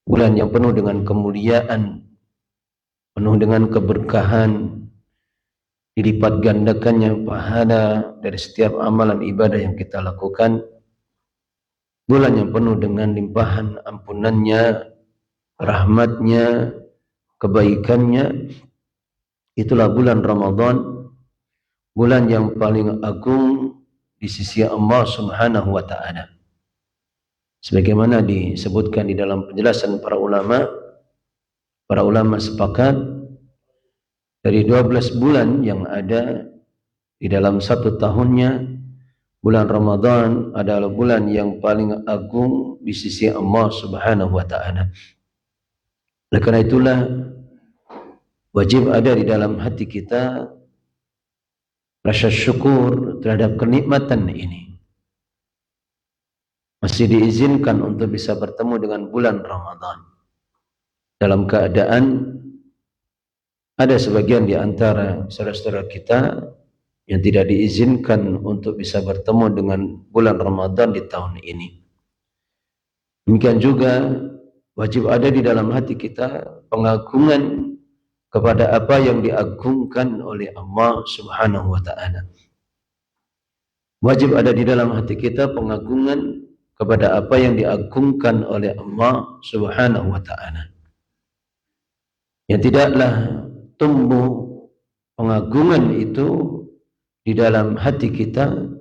bulan yang penuh dengan kemuliaan, penuh dengan keberkahan, dilipat gandakannya pahala dari setiap amalan ibadah yang kita lakukan, bulan yang penuh dengan limpahan ampunannya, rahmatnya, kebaikannya. Itulah bulan Ramadan, bulan yang paling agung di sisi Allah Subhanahu wa ta'ala. Sebagaimana disebutkan di dalam penjelasan para ulama sepakat dari 12 bulan yang ada di dalam satu tahunnya, bulan Ramadan adalah bulan yang paling agung di sisi Allah Subhanahu wa ta'ala. Oleh karena itulah wajib ada di dalam hati kita rasa syukur terhadap kenikmatan ini. Masih diizinkan untuk bisa bertemu dengan bulan Ramadan dalam keadaan ada sebagian di antara saudara-saudara kita yang tidak diizinkan untuk bisa bertemu dengan bulan Ramadan di tahun ini. Demikian juga wajib ada di dalam hati kita pengagungan kepada apa yang diagungkan oleh Allah Subhanahu wa ta'ala. Wajib ada di dalam hati kita pengagungan kepada apa yang diagungkan oleh Allah Subhanahu wa ta'ala. Yang tidaklah tumbuh pengagungan itu di dalam hati kita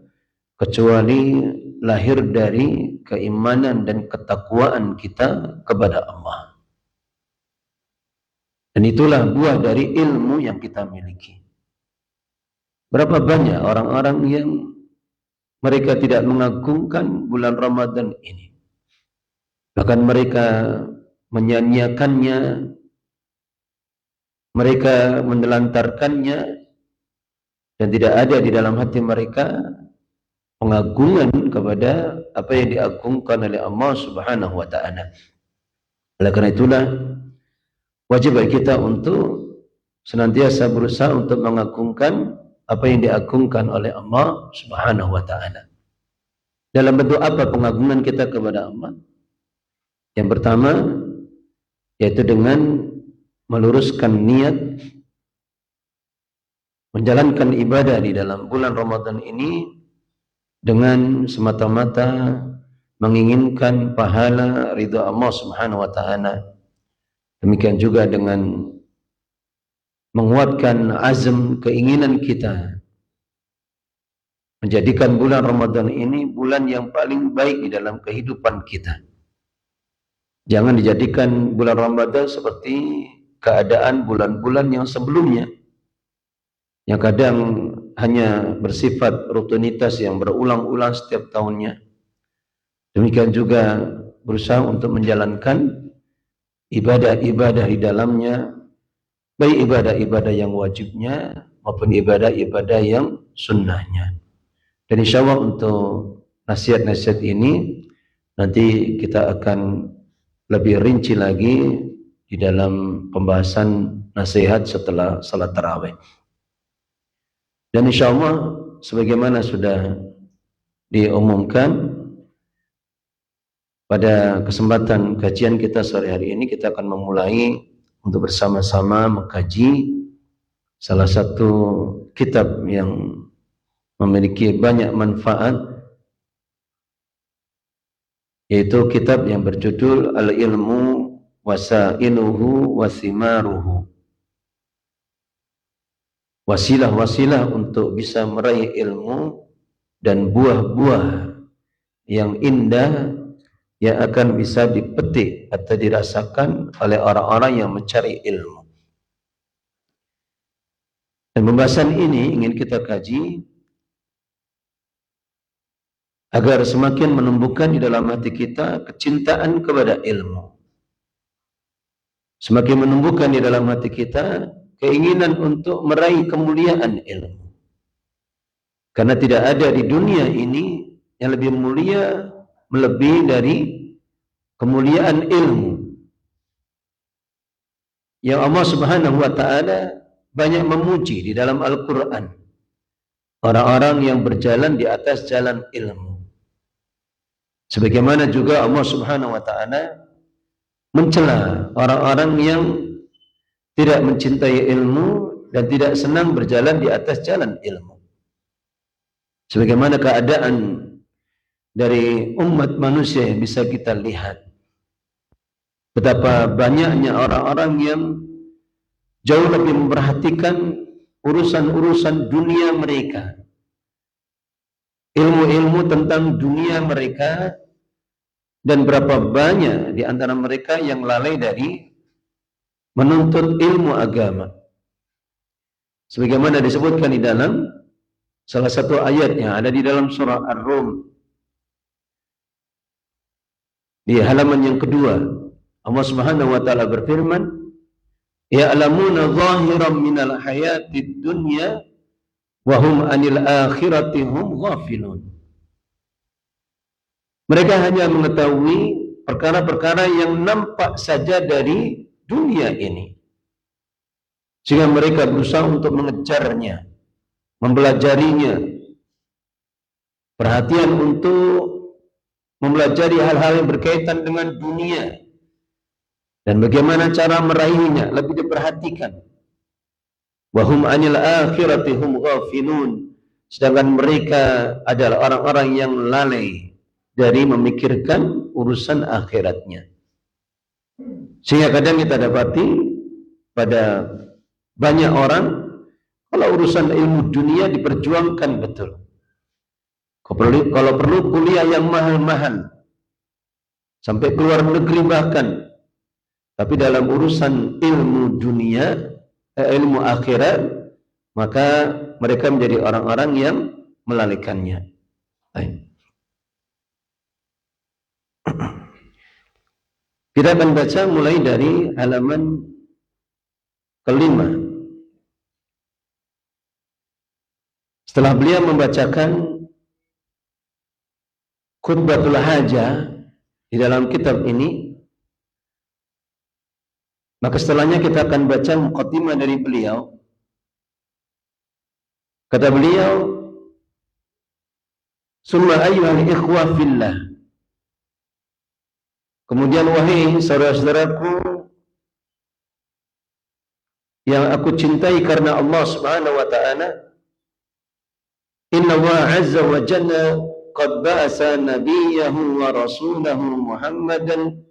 kecuali lahir dari keimanan dan ketakwaan kita kepada Allah. Dan itulah buah dari ilmu yang kita miliki. Berapa banyak orang-orang yang mereka tidak mengagungkan bulan Ramadan ini. Bahkan mereka menyanyiakannya, mereka menelantarkannya, dan tidak ada di dalam hati mereka pengagungan kepada apa yang diagungkan oleh Allah Subhanahu wa ta'ala. Oleh karena itulah wajib bagi kita untuk senantiasa berusaha untuk mengagungkan apa yang diagungkan oleh Allah Subhanahu wa ta'ala. Dalam bentuk apa pengagungan kita kepada Allah? Yang pertama, yaitu dengan meluruskan niat menjalankan ibadah di dalam bulan Ramadan ini dengan semata-mata menginginkan pahala ridha Allah Subhanahu wa ta'ala. Demikian juga dengan menguatkan azam keinginan kita menjadikan bulan Ramadan ini bulan yang paling baik di dalam kehidupan kita. Jangan dijadikan bulan Ramadan seperti keadaan bulan-bulan yang sebelumnya, yang kadang hanya bersifat rutinitas yang berulang-ulang setiap tahunnya. Demikian juga berusaha untuk menjalankan ibadah-ibadah di dalamnya, baik ibadah-ibadah yang wajibnya maupun ibadah-ibadah yang sunnahnya. Dan insya Allah untuk nasihat-nasihat ini nanti kita akan lebih rinci lagi di dalam pembahasan nasihat setelah salat tarawih. Dan insya Allah sebagaimana sudah diumumkan pada kesempatan kajian kita sore hari ini, kita akan memulai untuk bersama-sama mengkaji salah satu kitab yang memiliki banyak manfaat, yaitu kitab yang berjudul Al-Ilmu Wasailuhu Wasimaruhu. Wasilah-wasilah untuk bisa meraih ilmu dan buah-buah yang indah yang akan bisa dipetik atau dirasakan oleh orang-orang yang mencari ilmu. Dan pembahasan ini ingin kita kaji agar semakin menumbuhkan di dalam hati kita kecintaan kepada ilmu. Semakin menumbuhkan di dalam hati kita keinginan untuk meraih kemuliaan ilmu. Karena tidak ada di dunia ini yang lebih mulia melebihi dari kemuliaan ilmu. Yang Allah Subhanahu wa ta'ala banyak memuji di dalam Al-Quran orang-orang yang berjalan di atas jalan ilmu. Sebagaimana juga Allah Subhanahu wa ta'ala mencela orang-orang yang tidak mencintai ilmu dan tidak senang berjalan di atas jalan ilmu. Sebagaimana keadaan dari umat manusia yang bisa kita lihat, betapa banyaknya orang-orang yang jauh lebih memperhatikan urusan-urusan dunia mereka, ilmu-ilmu tentang dunia mereka, dan berapa banyak di antara mereka yang lalai dari menuntut ilmu agama. Sebagaimana disebutkan di dalam salah satu ayat yang ada di dalam surah Ar-Rum di halaman yang kedua, Allah Subhanahu wa taala berfirman, ya'lamuna zahiran minal hayatid dunya wa hum 'anil akhirati hum ghafilun. Mereka hanya mengetahui perkara-perkara yang nampak saja dari dunia ini, sehingga mereka berusaha untuk mengejarnya, mempelajarinya, perhatian untuk mempelajari hal-hal yang berkaitan dengan dunia dan bagaimana cara meraihnya lebih diperhatikan. Wahum 'anil akhirati hum ghafilun, sedangkan mereka adalah orang-orang yang lalai dari memikirkan urusan akhiratnya. Sehingga kadang kita dapati pada banyak orang, kalau urusan ilmu dunia diperjuangkan betul. Kalau perlu kuliah yang mahal-mahal, sampai keluar negeri bahkan. Tapi dalam urusan ilmu dunia, ilmu akhirat, maka mereka menjadi orang-orang yang melalaikannya. Kita akan baca mulai dari halaman kelima. Setelah beliau membacakan khutbatul hajah di dalam kitab ini, maka setelahnya kita akan baca muqaddimah dari beliau. Kata beliau, summa ayyuhal ikhwah fillah, kemudian wahai saudara-saudaraku yang aku cintai karena Allah Subhanahu wa taala, inna wa azza wa jalla qad ba'asa nabiyahu wa rasulahu Muhammadan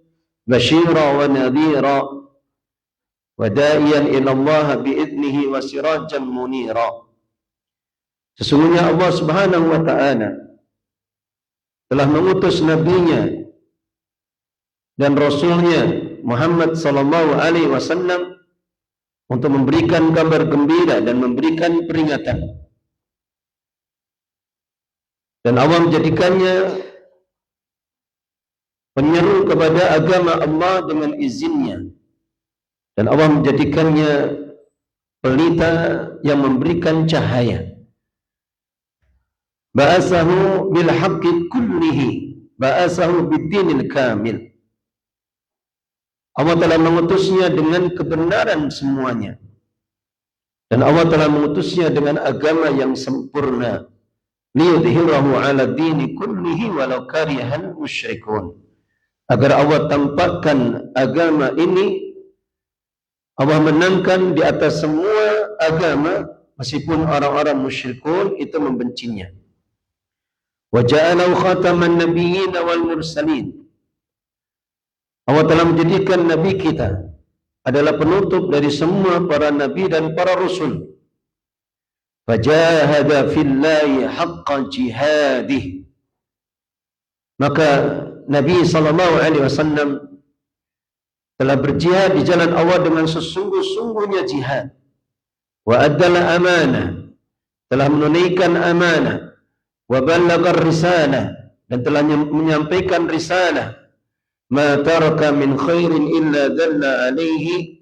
basyira wa nadhira wa da'iyan ila Allah bi'idnihi wa sirajan munira. Sesungguhnya Allah Subhanahu wa taala telah mengutus nabinya dan rasulnya Muhammad sallallahu alaihi wasallam untuk memberikan kabar gembira dan memberikan peringatan. Dan Allah menjadikannya penyeru kepada agama Allah dengan izinnya. Dan Allah menjadikannya pelita yang memberikan cahaya. Ba'asahu bil haqqi kullihi, ba'asahu bid-dinil kamil. Allah telah mengutusnya dengan kebenaran semuanya. Dan Allah telah mengutusnya dengan agama yang sempurna. Liyudhhirahu 'ala dini kullihi walau karihal musyrikun. Agar Allah tampakkan agama ini, Allah menangkan di atas semua agama meskipun orang-orang musyrikun itu membencinya. Wa ja'alahu khataman nabiyyin wal mursalin. Allah telah menjadikan nabi kita adalah penutup dari semua para nabi dan para rasul. Fajahada fillahi haqqa jihadih. Maka Nabi SAW telah berjihad di jalan Allah dengan sesungguh-sungguhnya jihad. Wa addala amanah, telah menunaikan amanah. Wa ballagar risalah, dan telah menyampaikan risalah. Ma taraka min khairin illa dalla alaihi.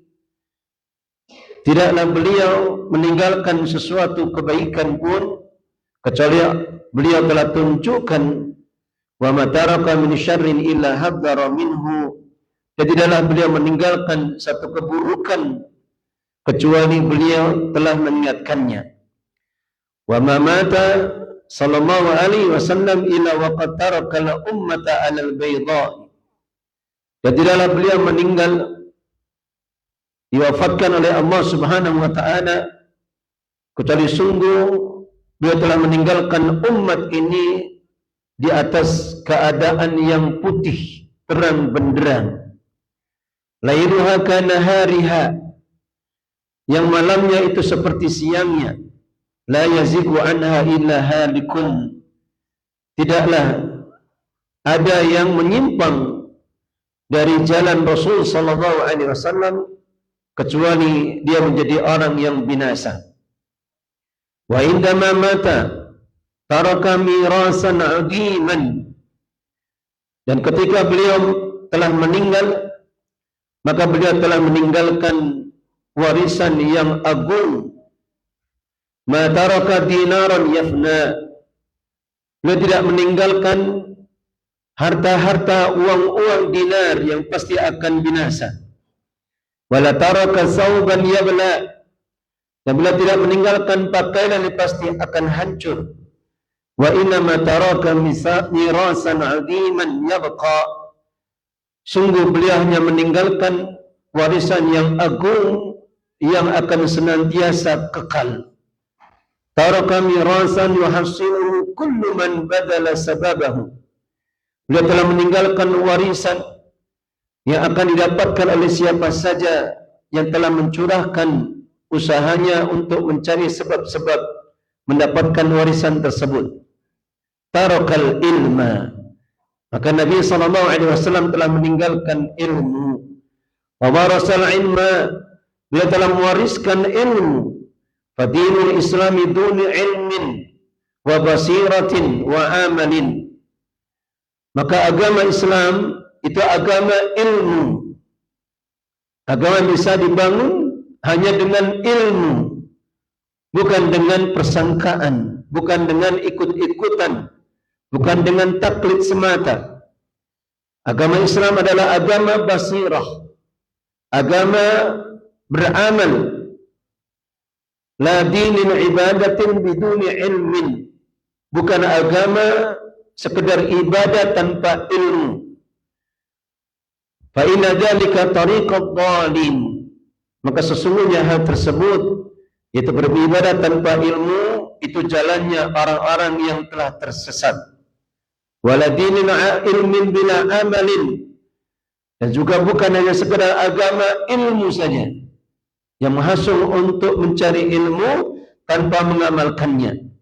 Tidaklah beliau meninggalkan sesuatu kebaikan pun kecuali beliau telah tunjukkan, wa ma taraka min syarrin illa hadzara minhu. Dan tidaklah beliau meninggalkan satu keburukan kecuali beliau telah mengingatkannya. Wa ma mata sallallahu alaihi wasallam illa wa qad taraka al ummata 'alal bayda. Dan tidaklah beliau meninggal diwafatkan oleh Allah Subhanahu wa taala kecuali sungguh beliau telah meninggalkan umat ini di atas keadaan yang putih terang benderang, lailuha kanahariha, yang malamnya itu seperti siangnya, la yazigu anha illa halikun, tidaklah ada yang menyimpang dari jalan Rasul sallallahu alaihi wasallam kecuali dia menjadi orang yang binasa. Wa indama mata taraka mirasan adiman, dan ketika beliau telah meninggal maka beliau telah meninggalkan warisan yang agung. Ma taraka dinaran yafna, beliau tidak meninggalkan harta-harta uang-uang dinar yang pasti akan binasa. Wala taraka sauban yabla, dan beliau tidak meninggalkan pakaian yang pasti akan hancur. Wa inna ma taraka mirasan 'aziman yabqa, sungguh beliau hanya meninggalkan warisan yang agung yang akan senantiasa kekal. Taraka mirasan yuhassilu kullu man badala sababahu, beliau telah meninggalkan warisan yang akan didapatkan oleh siapa saja yang telah mencurahkan usahanya untuk mencari sebab-sebab mendapatkan warisan tersebut. Tarakal ilma, maka Nabi SAW telah meninggalkan ilmu. Wa warasal ilma, beliau telah mewariskan ilmu. Fadinul Islami duni ilmin wa basiratin wa amalin, maka agama Islam itu agama ilmu. Agama bisa dibangun hanya dengan ilmu, bukan dengan persangkaan, bukan dengan ikut-ikutan, bukan dengan taklid semata. Agama Islam adalah agama basirah, agama beramal. La dinin ibadatin biduni ilmin, bukan agama sekedar ibadah tanpa ilmu. Fa inna dzalika tariqad dhalin, maka sesungguhnya hal tersebut, yaitu beribadah tanpa ilmu, itu jalannya orang-orang yang telah tersesat. Wala dinin ilmin bila amalin, dan juga bukan hanya sekedar agama ilmu saja yang menghasung untuk mencari ilmu tanpa mengamalkannya.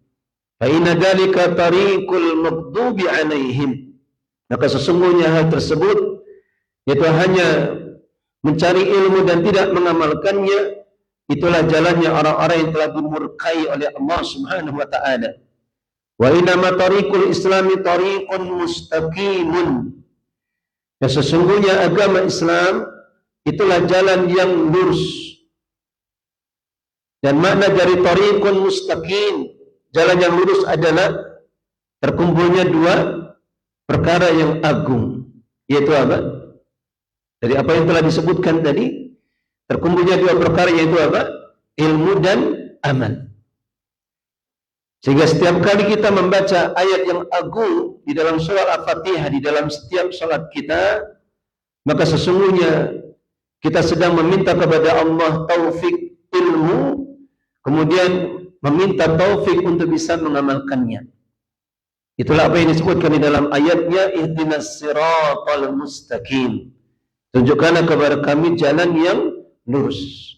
Fa inna dzalika tariqul maghdubi alaihim, maka sesungguhnya hal tersebut, yaitu hanya mencari ilmu dan tidak mengamalkannya, itulah jalannya orang-orang yang telah dimurkai oleh Allah Subhanahu wa taala. Wa inna ma tariqul islami tariqun mustaqimun, dan sesungguhnya agama Islam itulah jalan yang lurus. Dan makna dari tariqun mustaqim, jalan yang lurus, adalah terkumpulnya dua perkara yang agung, yaitu apa? Dari apa yang telah disebutkan tadi, terkumpulnya dua perkara, yaitu apa? Ilmu dan amal. Sehingga setiap kali kita membaca ayat yang agung di dalam surah Al-Fatihah, di dalam setiap salat kita, maka sesungguhnya kita sedang meminta kepada Allah taufik ilmu, kemudian meminta taufik untuk bisa mengamalkannya. Itulah apa yang disebutkan di dalam ayatnya, ihdinas siratal mustaqim, tunjukkanlah kepada kami jalan yang lurus.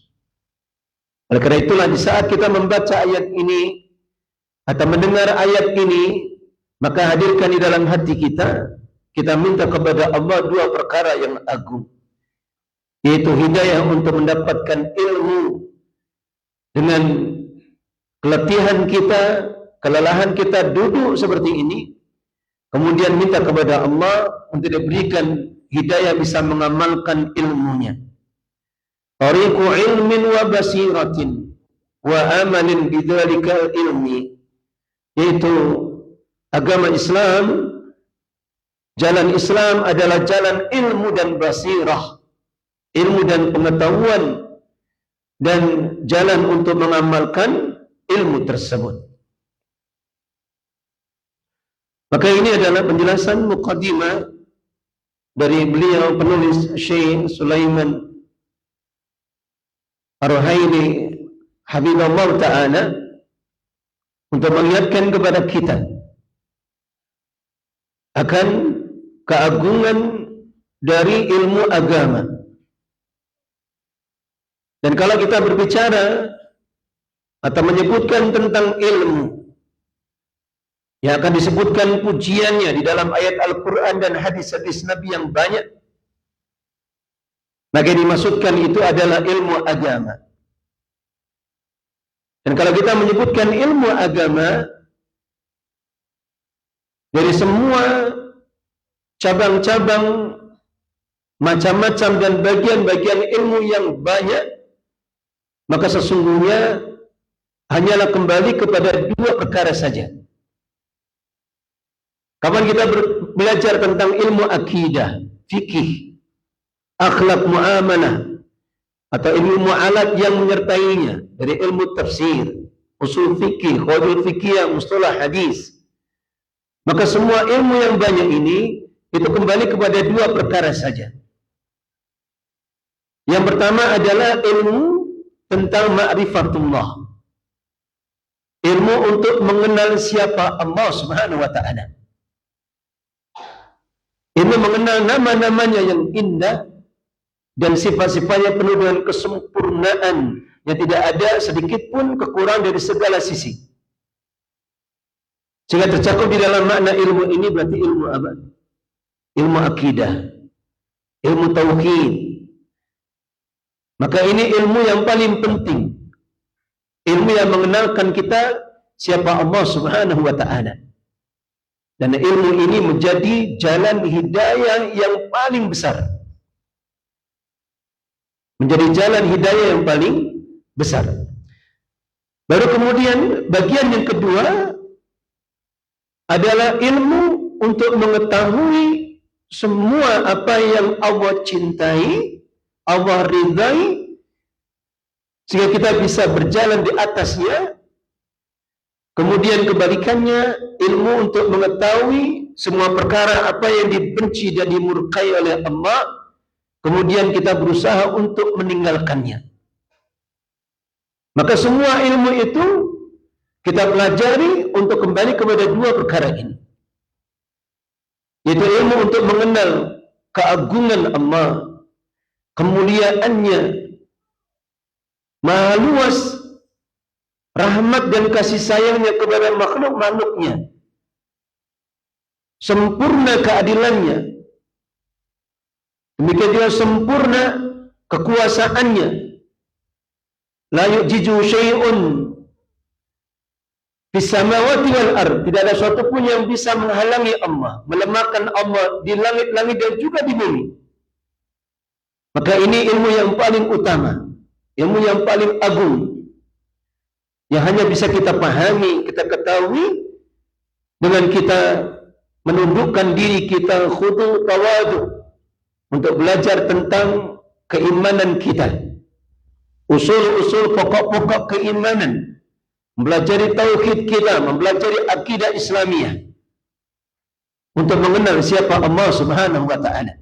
Oleh karena itulah, di saat kita membaca ayat ini atau mendengar ayat ini, maka hadirkan di dalam hati kita, kita minta kepada Allah dua perkara yang agung, yaitu hidayah untuk mendapatkan ilmu dengan keletihan kita, kelelahan kita duduk seperti ini, kemudian minta kepada Allah untuk diberikan hidayah bisa mengamalkan ilmunya. Tariqu ilmin wa basiratin wa amalin bidzalika ilmi, yaitu agama Islam, jalan Islam adalah jalan ilmu dan basirah, ilmu dan pengetahuan, dan jalan untuk mengamalkan ilmu tersebut. Maka ini adalah penjelasan muqaddimah dari beliau penulis Syekh Sulaiman Ar-Ruhaili Habibullah Ta'ala untuk mengingatkan kepada kita akan keagungan dari ilmu agama. Dan kalau kita berbicara atau menyebutkan tentang ilmu, yang akan disebutkan pujiannya di dalam ayat Al-Quran dan hadis-hadis Nabi yang banyak, maka dimaksudkan itu adalah ilmu agama. Dan kalau kita menyebutkan ilmu agama, dari semua cabang-cabang, macam-macam dan bagian-bagian ilmu yang banyak, maka sesungguhnya hanyalah kembali kepada dua perkara saja. Kapan kita belajar tentang ilmu akidah, fikih, akhlak muamalah, atau ilmu mu'alat yang menyertainya, dari ilmu tafsir, usul fikih, qawaid fikih, mustalah hadis, maka semua ilmu yang banyak ini itu kembali kepada dua perkara saja. Yang pertama adalah ilmu tentang ma'rifatullah, ilmu untuk mengenal siapa Allah Subhanahu wa Ta'ala, ilmu mengenal nama-namanya yang indah dan sifat-sifatnya penuh dengan kesempurnaan yang tidak ada sedikit pun kekurangan dari segala sisi. Sehingga tercakup di dalam makna ilmu ini berarti ilmu apa? Ilmu akidah, ilmu tauhid. Maka ini ilmu yang paling penting, ilmu yang mengenalkan kita siapa Allah Subhanahu wa Ta'ala. Dan ilmu ini menjadi jalan hidayah yang paling besar, menjadi jalan hidayah yang paling besar. Baru kemudian bagian yang kedua adalah ilmu untuk mengetahui semua apa yang Allah cintai, Allah ridai, sehingga kita bisa berjalan di atasnya. Kemudian kebalikannya, ilmu untuk mengetahui semua perkara apa yang dibenci dan dimurkai oleh Allah, kemudian kita berusaha untuk meninggalkannya. Maka semua ilmu itu kita pelajari untuk kembali kepada dua perkara ini, yaitu ilmu untuk mengenal keagungan Allah, kemuliaannya, maha luas rahmat dan kasih sayangnya kepada makhluk-makhluknya, sempurna keadilannya, demikian juga sempurna kekuasaannya. La yu'jizu syai'un fis samawati wal ard, tidak ada sesuatu pun yang bisa menghalangi Allah, melemahkan Allah di langit-langit dan juga di bumi. Maka ini ilmu yang paling utama, ilmu yang paling agung, yang hanya bisa kita pahami, kita ketahui dengan kita menundukkan diri kita, khudu tawadu, untuk belajar tentang keimanan kita, usul-usul pokok-pokok keimanan, mempelajari tauhid kita, mempelajari akidah Islamiyah, untuk mengenal siapa Allah Subhanahu wa Ta'ala.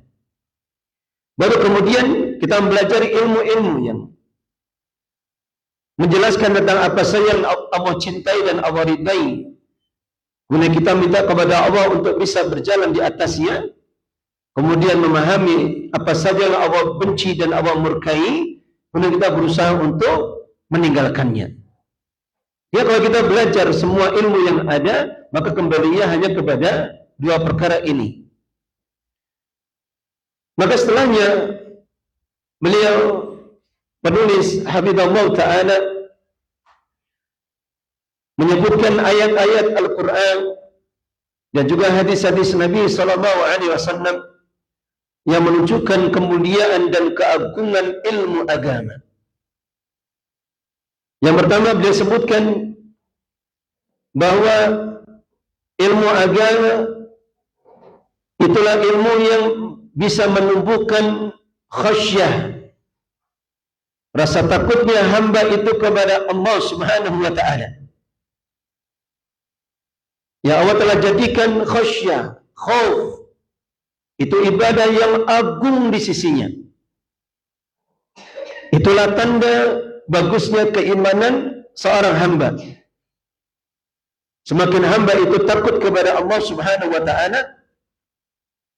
Baru kemudian kita mempelajari ilmu-ilmu yang menjelaskan tentang apa saja yang Allah cintai dan Allah ridai. Kemudian kita minta kepada Allah untuk bisa berjalan di atasnya. Kemudian memahami apa saja yang Allah benci dan Allah murkai. Kemudian kita berusaha untuk meninggalkannya. Ya, kalau kita belajar semua ilmu yang ada, maka kembalinya hanya kepada dua perkara ini. Maka setelahnya beliau penulis Habibullah Ta'ala menyebutkan ayat-ayat Al-Quran dan juga hadis-hadis Nabi SAW yang menunjukkan kemuliaan dan keagungan ilmu agama. Yang pertama beliau sebutkan bahwa ilmu agama itulah ilmu yang bisa menumbuhkan khasyah, rasa takutnya hamba itu kepada Allah Subhanahu wa Ta'ala. Ya, Allah telah jadikan khasyah, khauf, Itu ibadah yang agung di sisinya. Itulah tanda bagusnya keimanan seorang hamba. Semakin hamba itu takut kepada Allah Subhanahu wa ta'ala,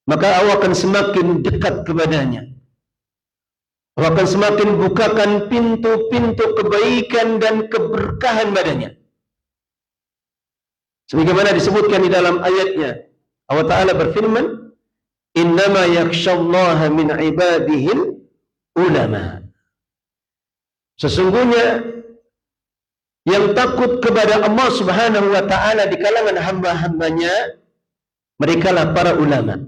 maka Allah akan semakin dekat kepadanya. Allah akan semakin bukakan pintu-pintu kebaikan dan keberkahan badannya. Sebagaimana disebutkan di dalam ayatnya, Allah Ta'ala berfirman, innama yakhshallaha min ibadihil ulama. Sesungguhnya yang takut kepada Allah Subhanahu wa ta'ala di kalangan hamba-hambanya, merekalah para ulama.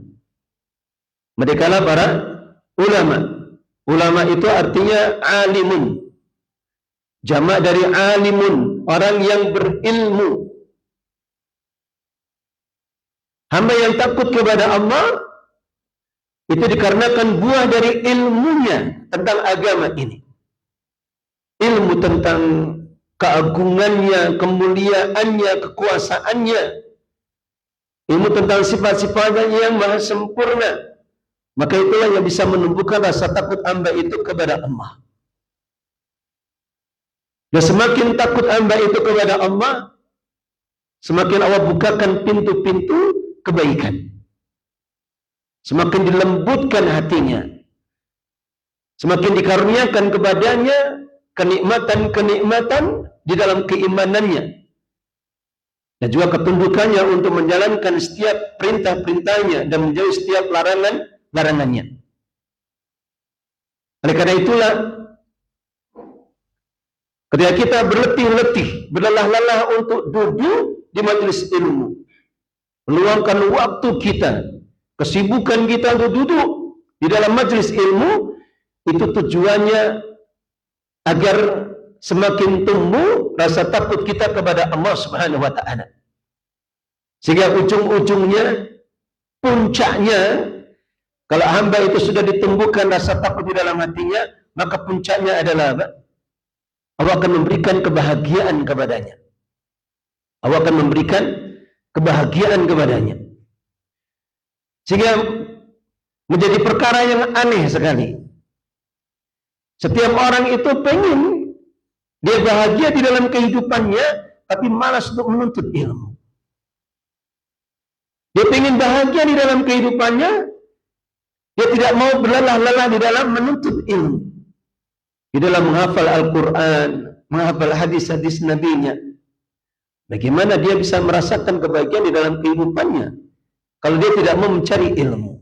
Merekalah para ulama. Ulama itu artinya alimun. Jamak dari alimun, orang yang berilmu. Hamba yang takut kepada Allah itu dikarenakan buah dari ilmunya tentang agama ini. Ilmu tentang keagungannya, kemuliaannya, kekuasaannya. Ilmu tentang sifat-sifatnya yang maha sempurna. Maka itulah yang bisa menumbuhkan rasa takut hamba itu kepada Allah. Dan semakin takut hamba itu kepada Allah, semakin Allah bukakan pintu-pintu kebaikan. Semakin dilembutkan hatinya. Semakin dikaruniakan kepadanya kenikmatan-kenikmatan di dalam keimanannya. Dan juga ketundukannya untuk menjalankan setiap perintah-perintahnya dan menjauhi setiap larangannya. Oleh karena itulah, ketika kita berletih-letih, berlelah-lelah untuk duduk di majelis ilmu, meluangkan waktu kita, kesibukan kita untuk duduk di dalam majelis ilmu, itu tujuannya agar semakin tumbuh rasa takut kita kepada Allah Subhanahu wa ta'ala. Sehingga ujung-ujungnya, puncaknya, kalau hamba itu sudah ditumbuhkan rasa takut di dalam hatinya, maka puncaknya adalah apa? Allah akan memberikan kebahagiaan kepadanya. Allah akan memberikan kebahagiaan kepadanya. Sehingga menjadi perkara yang aneh sekali. Setiap orang itu pengen dia bahagia di dalam kehidupannya, tapi malas untuk menuntut ilmu. Dia pengen bahagia di dalam kehidupannya, dia tidak mau berlelah-lelah di dalam menuntut ilmu. Di dalam menghafal Al-Quran, menghafal hadis-hadis Nabi-Nya. Bagaimana dia bisa merasakan kebahagiaan di dalam kehidupannya kalau dia tidak mau mencari ilmu?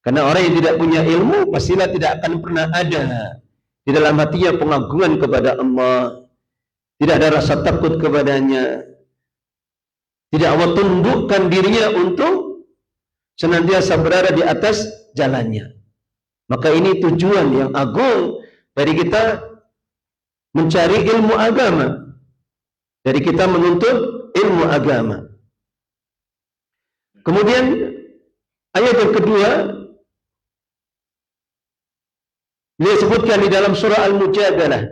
Karena orang yang tidak punya ilmu pastilah tidak akan pernah ada di dalam hatinya pengagungan kepada Allah. Tidak ada rasa takut kepadanya. Tidak Allah tundukkan dirinya untuk senantiasa berada di atas jalannya. Maka ini tujuan yang agung dari kita mencari ilmu agama. Dari kita menuntut ilmu agama. Kemudian ayat yang kedua, dia sebutkan di dalam surah Al-Mujadalah.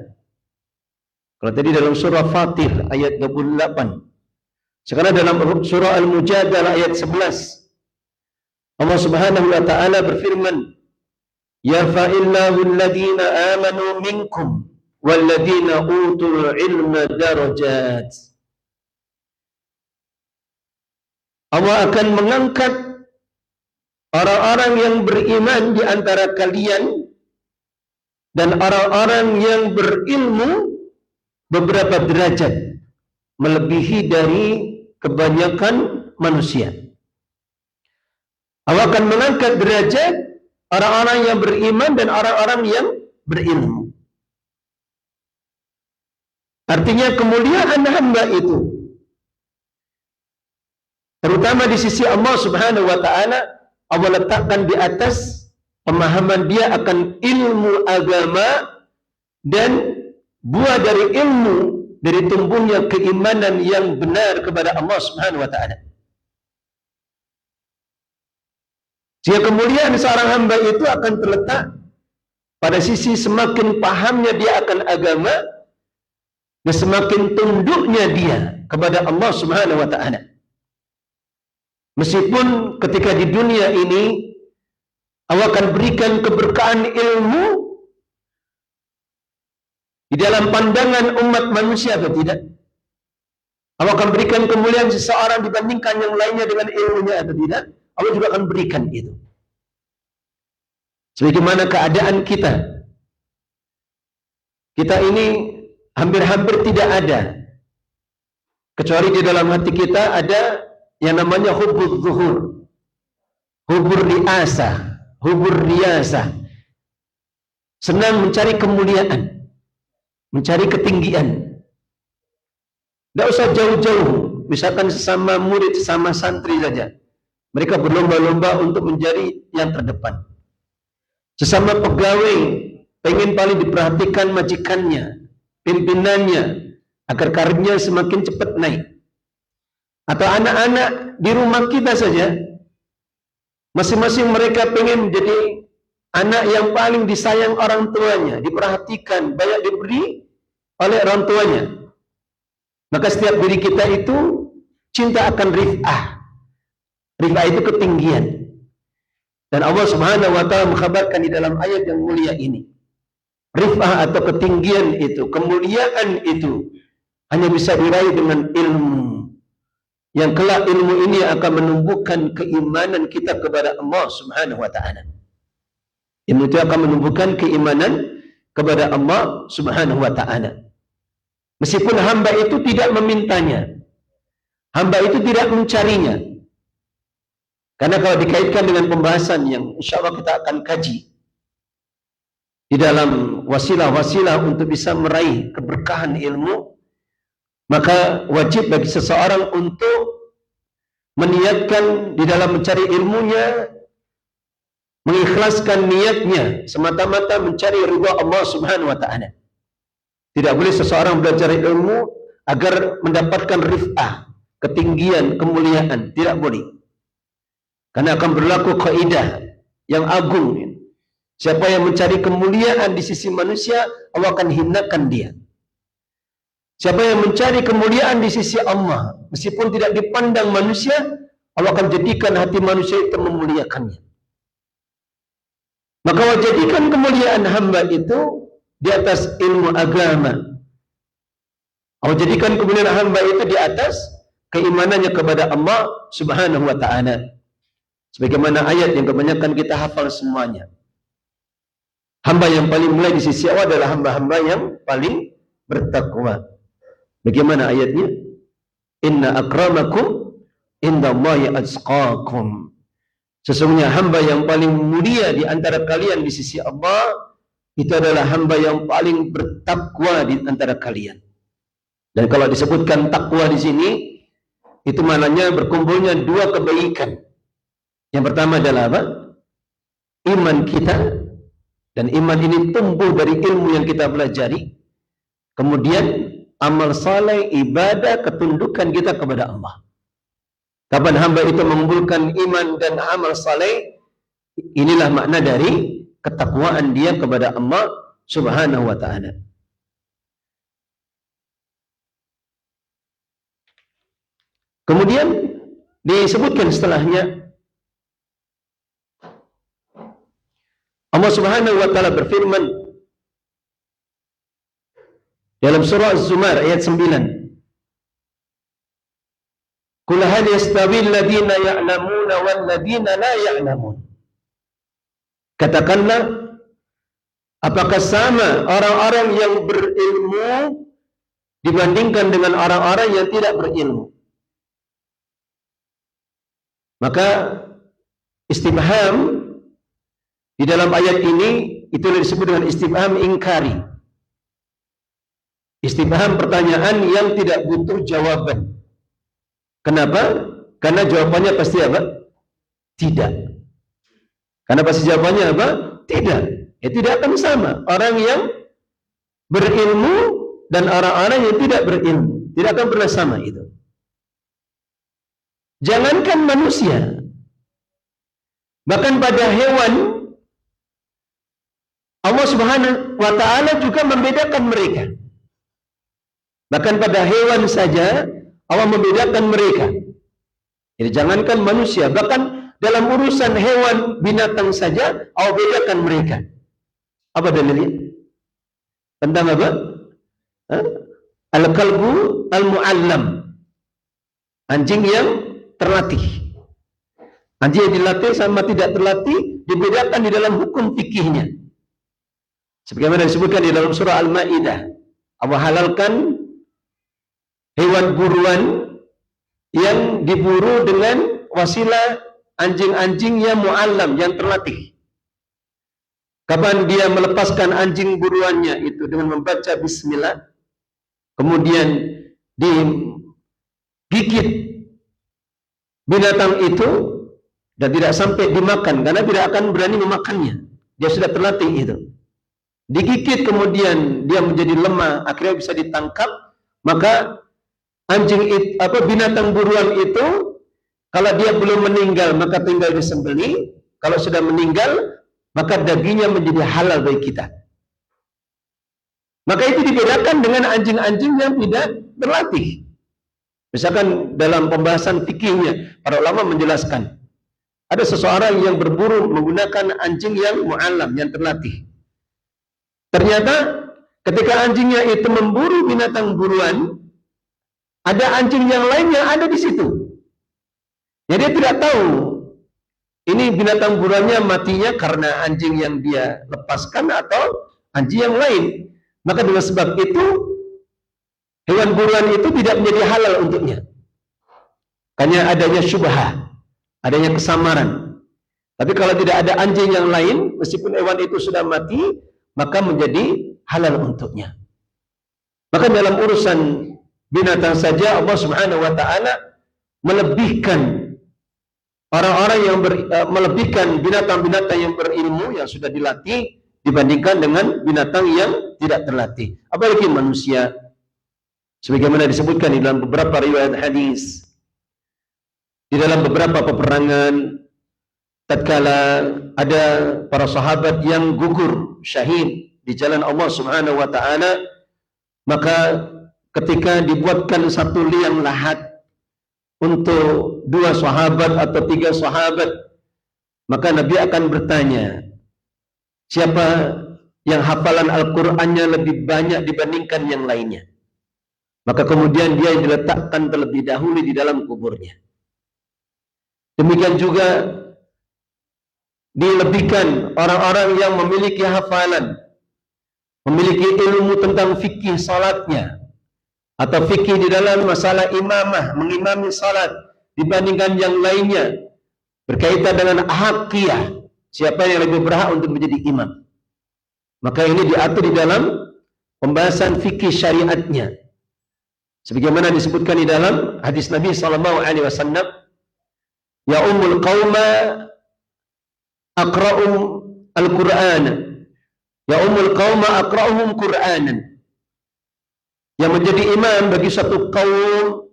Kalau tadi dalam surah Fatir ayat 28. Sekarang dalam surah Al-Mujadalah ayat 11. Allah Subhanahu wa ta'ala berfirman, yarfa'illahu alladhina amanu minkum walladhina utul ilma darajat. Allah akan mengangkat orang-orang yang beriman di antara kalian dan orang-orang yang berilmu beberapa derajat, melebihi dari kebanyakan manusia. Allah akan mengangkat derajat orang-orang yang beriman dan orang-orang yang berilmu. Artinya kemuliaan hamba itu, terutama di sisi Allah Subhanahu wa ta'ala, Allah letakkan di atas pemahaman dia akan ilmu agama dan buah dari ilmu, dari tumbuhnya keimanan yang benar kepada Allah Subhanahu wa ta'ala. Sehingga kemuliaan seorang hamba itu akan terletak pada sisi semakin pahamnya dia akan agama dan semakin tunduknya dia kepada Allah Subhanahu wa ta'ala. Meskipun ketika di dunia ini Allah akan berikan keberkahan ilmu di dalam pandangan umat manusia atau tidak? Allah akan berikan kemuliaan seseorang dibandingkan yang lainnya dengan ilmunya atau tidak? Allah juga akan berikan itu. Sebagaimana keadaan kita. Kita ini hampir-hampir tidak ada. Kecuali di dalam hati kita ada yang namanya hubbuz zuhur. Hubur riasah. Hubur riasah. Senang mencari kemuliaan. Mencari ketinggian. Tidak usah jauh-jauh. Misalkan sesama murid, sesama santri saja. Mereka berlomba-lomba untuk menjadi yang terdepan. Sesama pegawai pengen paling diperhatikan majikannya, pimpinannya, agar karirnya semakin cepat naik. Atau anak-anak di rumah kita saja, masing-masing mereka pengen menjadi anak yang paling disayang orang tuanya, diperhatikan, banyak diberi oleh orang tuanya. Maka setiap diri kita itu cinta akan rif'ah. Rif'ah itu ketinggian. Dan Allah Subhanahu wa taala mengkhabarkan di dalam ayat yang mulia ini. Rif'ah atau ketinggian itu, kemuliaan itu hanya bisa diraih dengan ilmu. Yang kelak ilmu ini akan menumbuhkan keimanan kita kepada Allah Subhanahu wa taala. Ilmu itu akan menumbuhkan keimanan kepada Allah Subhanahu wa taala. Meskipun hamba itu tidak memintanya. Hamba itu tidak mencarinya. Karena kalau dikaitkan dengan pembahasan yang insya Allah kita akan kaji di dalam wasilah-wasilah untuk bisa meraih keberkahan ilmu, maka wajib bagi seseorang untuk meniatkan di dalam mencari ilmunya, mengikhlaskan niatnya semata-mata mencari ridha Allah Subhanahu wa taala. Tidak boleh seseorang belajar ilmu agar mendapatkan rif'ah, ketinggian, kemuliaan, tidak boleh. Karena akan berlaku kaidah yang agung. Siapa yang mencari kemuliaan di sisi manusia, Allah akan hinakan dia. Siapa yang mencari kemuliaan di sisi Allah, meskipun tidak dipandang manusia, Allah akan jadikan hati manusia itu memuliakannya. Maka Allah jadikan kemuliaan hamba itu di atas ilmu agama. Allah jadikan kemuliaan hamba itu di atas keimanannya kepada Allah Subhanahu wa taala. Sebagaimana ayat yang kebanyakan kita hafal semuanya. Hamba yang paling mulia di sisi Allah adalah hamba-hamba yang paling bertakwa. Bagaimana ayatnya? Inna akramakum indallahi atqakum. Sesungguhnya hamba yang paling mulia di antara kalian di sisi Allah itu adalah hamba yang paling bertakwa di antara kalian. Dan kalau disebutkan takwa di sini, itu maknanya berkumpulnya dua kebaikan. Yang pertama adalah apa? Iman kita, dan iman ini tumbuh dari ilmu yang kita pelajari. Kemudian amal saleh, ibadah, ketundukan kita kepada Allah. Kapan hamba itu mengumpulkan iman dan amal saleh, inilah makna dari ketakwaan dia kepada Allah Subhanahu wa taala. Kemudian disebutkan setelahnya Allah Subhanahu wa taala berfirman dalam surah Az-Zumar ayat 9. Qul hal yastawi alladziina ya'lamuuna wal ladziina la ya'lamuun. Katakanlah, apakah sama orang-orang yang berilmu dibandingkan dengan orang-orang yang tidak berilmu? Maka istifham di dalam ayat ini itu disebut dengan istifham ingkari. Istifham pertanyaan yang tidak butuh jawaban. Kenapa? Karena jawabannya pasti apa? Tidak. Karena pasti jawabannya apa? Tidak. Ya tidak akan sama. Orang yang berilmu dan orang-orang yang tidak berilmu. Tidak akan pernah sama itu. Jangankan manusia. Bahkan pada hewan, Allah Subhanahu wa taala juga membedakan mereka. Bahkan pada hewan saja Allah membedakan mereka. Jadi jangankan manusia, bahkan dalam urusan hewan binatang saja Allah bedakan mereka. Apa dalilnya? Tentang apa? Al-kalbu al-mu'allam, anjing yang terlatih. Anjing yang dilatih sama tidak terlatih dibedakan di dalam hukum fikihnya. Sebagaimana disebutkan di dalam surah Al-Maidah, Allah halalkan hewan buruan yang diburu dengan wasilah anjing-anjing yang mu'allam, yang terlatih. Kapan dia melepaskan anjing buruannya itu dengan membaca bismillah, kemudian digigit binatang itu dan tidak sampai dimakan, karena tidak akan berani memakannya. Dia sudah terlatih itu. Digigit kemudian dia menjadi lemah, akhirnya bisa ditangkap, maka anjing itu, binatang buruan itu, kalau dia belum meninggal maka tinggal disembelih. Kalau sudah meninggal maka dagingnya menjadi halal bagi kita. Maka itu dibedakan dengan anjing-anjing yang tidak berlatih. Misalkan dalam pembahasan fikihnya, para ulama menjelaskan, ada seseorang yang berburu menggunakan anjing yang mu'allam, yang terlatih. Ternyata ketika anjingnya itu memburu binatang buruan, ada anjing yang lain yang ada di situ. Jadi dia tidak tahu ini binatang buruannya matinya karena anjing yang dia lepaskan atau anjing yang lain. Maka dengan sebab itu hewan buruan itu tidak menjadi halal untuknya. Karena adanya syubhah, adanya kesamaran. Tapi kalau tidak ada anjing yang lain, meskipun hewan itu sudah mati, maka menjadi halal untuknya. Maka dalam urusan binatang saja Allah Subhanahu wa taala melebihkan orang-orang yang melebihkan binatang-binatang yang berilmu, yang sudah dilatih, dibandingkan dengan binatang yang tidak terlatih. Apalagi manusia, sebagaimana disebutkan di dalam beberapa riwayat hadis, di dalam beberapa peperangan, tatkala ada para sahabat yang gugur syahid di jalan Allah Subhanahu wa taala, maka ketika dibuatkan satu liang lahat untuk 2 sahabat atau 3 sahabat, maka Nabi akan bertanya, siapa yang hafalan Al-Qur'annya lebih banyak dibandingkan yang lainnya? Maka kemudian dia diletakkan terlebih dahulu di dalam kuburnya. Demikian juga dilebihkan orang-orang yang memiliki hafalan, memiliki ilmu tentang fikih salatnya, atau fikih di dalam masalah imamah, mengimami salat, dibandingkan yang lainnya, berkaitan dengan haqiyah, siapa yang lebih berhak untuk menjadi imam. Maka ini diatur di dalam pembahasan fikih syariatnya. Sebagaimana disebutkan di dalam hadis Nabi SAW, ya ummul qauma aqra'um al-Qur'an, ya ummul qauma aqra'uhum Qur'anan. Yang menjadi imam bagi satu kaum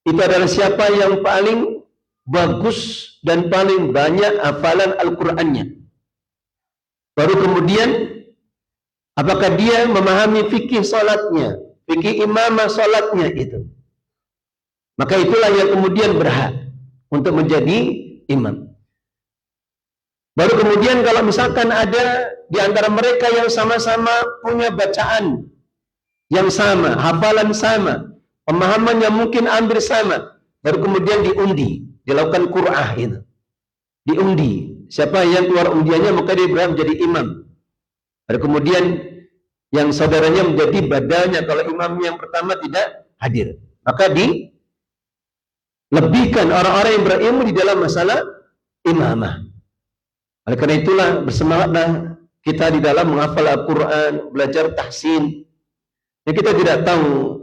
itu adalah siapa yang paling bagus dan paling banyak hafalan Al-Qur'annya. Baru kemudian apakah dia memahami fikih salatnya, fikih imamah salatnya itu. Maka itulah yang kemudian berhak untuk menjadi imam. Baru kemudian kalau misalkan ada di antara mereka yang sama-sama punya bacaan yang sama, hafalan sama, pemahaman yang mungkin hampir sama, baru kemudian diundi, dilakukan qur'ah itu. Diundi. Siapa yang keluar undiannya maka dia berhak menjadi imam. Baru kemudian yang saudaranya menjadi badalnya kalau imam yang pertama tidak hadir. Maka dilebihkan orang-orang yang berilmu di dalam masalah imamah. Oleh karena itulah bersemangatlah kita di dalam menghafal Al-Quran, belajar tahsin. Ya, kita tidak tahu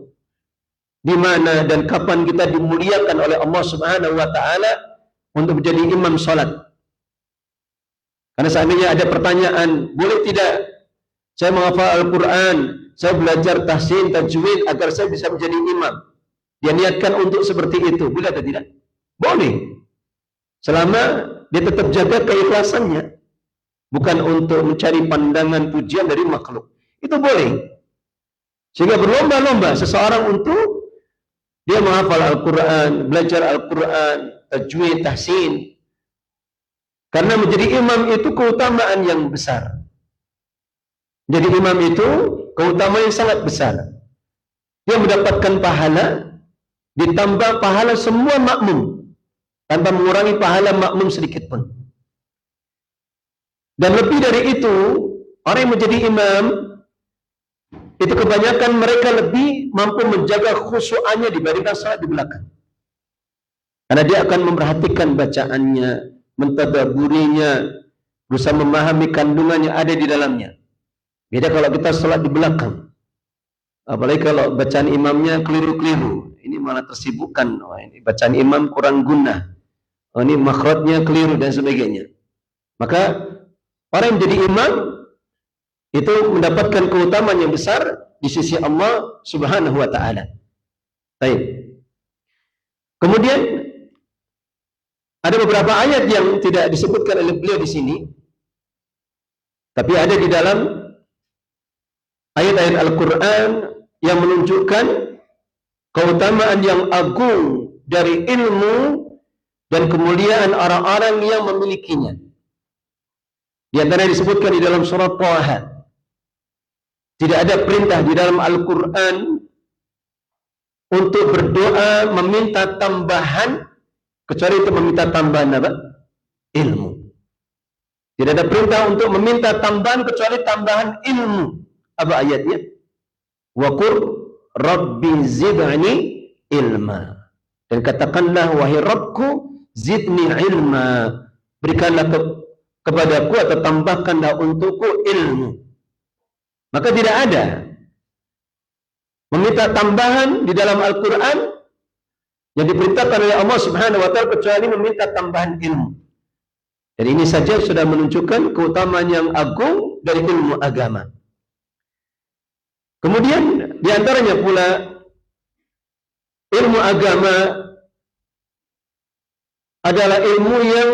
di mana dan kapan kita dimuliakan oleh Allah Subhanahu wa taala untuk menjadi imam salat. Karena seandainya ada pertanyaan, boleh tidak saya menghafal Al-Quran, saya belajar tahsin, tajwid agar saya bisa menjadi imam? Dia niatkan untuk seperti itu, boleh atau tidak? Boleh. Selama dia tetap jaga keikhlasannya, bukan untuk mencari pandangan pujian dari makhluk. Itu boleh. Sehingga berlomba-lomba seseorang untuk Dia menghafal Al-Quran, belajar Al-Quran, tajwid, tahsin. Karena menjadi imam itu keutamaan yang besar. Jadi imam itu keutamaan yang sangat besar. Dia mendapatkan pahala, ditambah pahala semua makmum, tanpa mengurangi pahala makmum sedikit pun. Dan lebih dari itu, orang yang menjadi imam, itu kebanyakan mereka lebih mampu menjaga khusyuannya dibandingkan salat di belakang. Karena dia akan memperhatikan bacaannya, mentadaburinya, berusaha memahami kandungan yang ada di dalamnya. Beda kalau kita salat di belakang. Apalagi kalau bacaan imamnya keliru-keliru. Ini malah tersibukkan. Oh, ini bacaan imam kurang guna. Oh, ini makhrajnya keliru dan sebagainya. Maka orang yang menjadi imam itu mendapatkan keutamaan yang besar di sisi Allah Subhanahu wa taala. Baik. Kemudian ada beberapa ayat yang tidak disebutkan oleh beliau di sini, tapi ada di dalam ayat-ayat Al-Quran yang menunjukkan keutamaan yang agung dari ilmu dan kemuliaan orang-orang yang memilikinya. Di antara disebutkan di dalam surah Taha. Tidak ada perintah di dalam Al-Quran untuk berdoa meminta tambahan kecuali untuk meminta tambahan apa? Ilmu. Tidak ada perintah untuk meminta tambahan kecuali tambahan ilmu. Apa ayatnya? Wa qur rabbi zidni ilma. Dan katakanlah wahai Rabbku zidni ilma. Berikanlah kepadaku atau tambahkanlah untukku ilmu. Maka tidak ada meminta tambahan di dalam Al-Quran yang diperintahkan oleh Allah Subhanahu wa taala kecuali meminta tambahan ilmu. Dan ini saja sudah menunjukkan keutamaan yang agung dari ilmu agama. Kemudian di antaranya pula ilmu agama adalah ilmu yang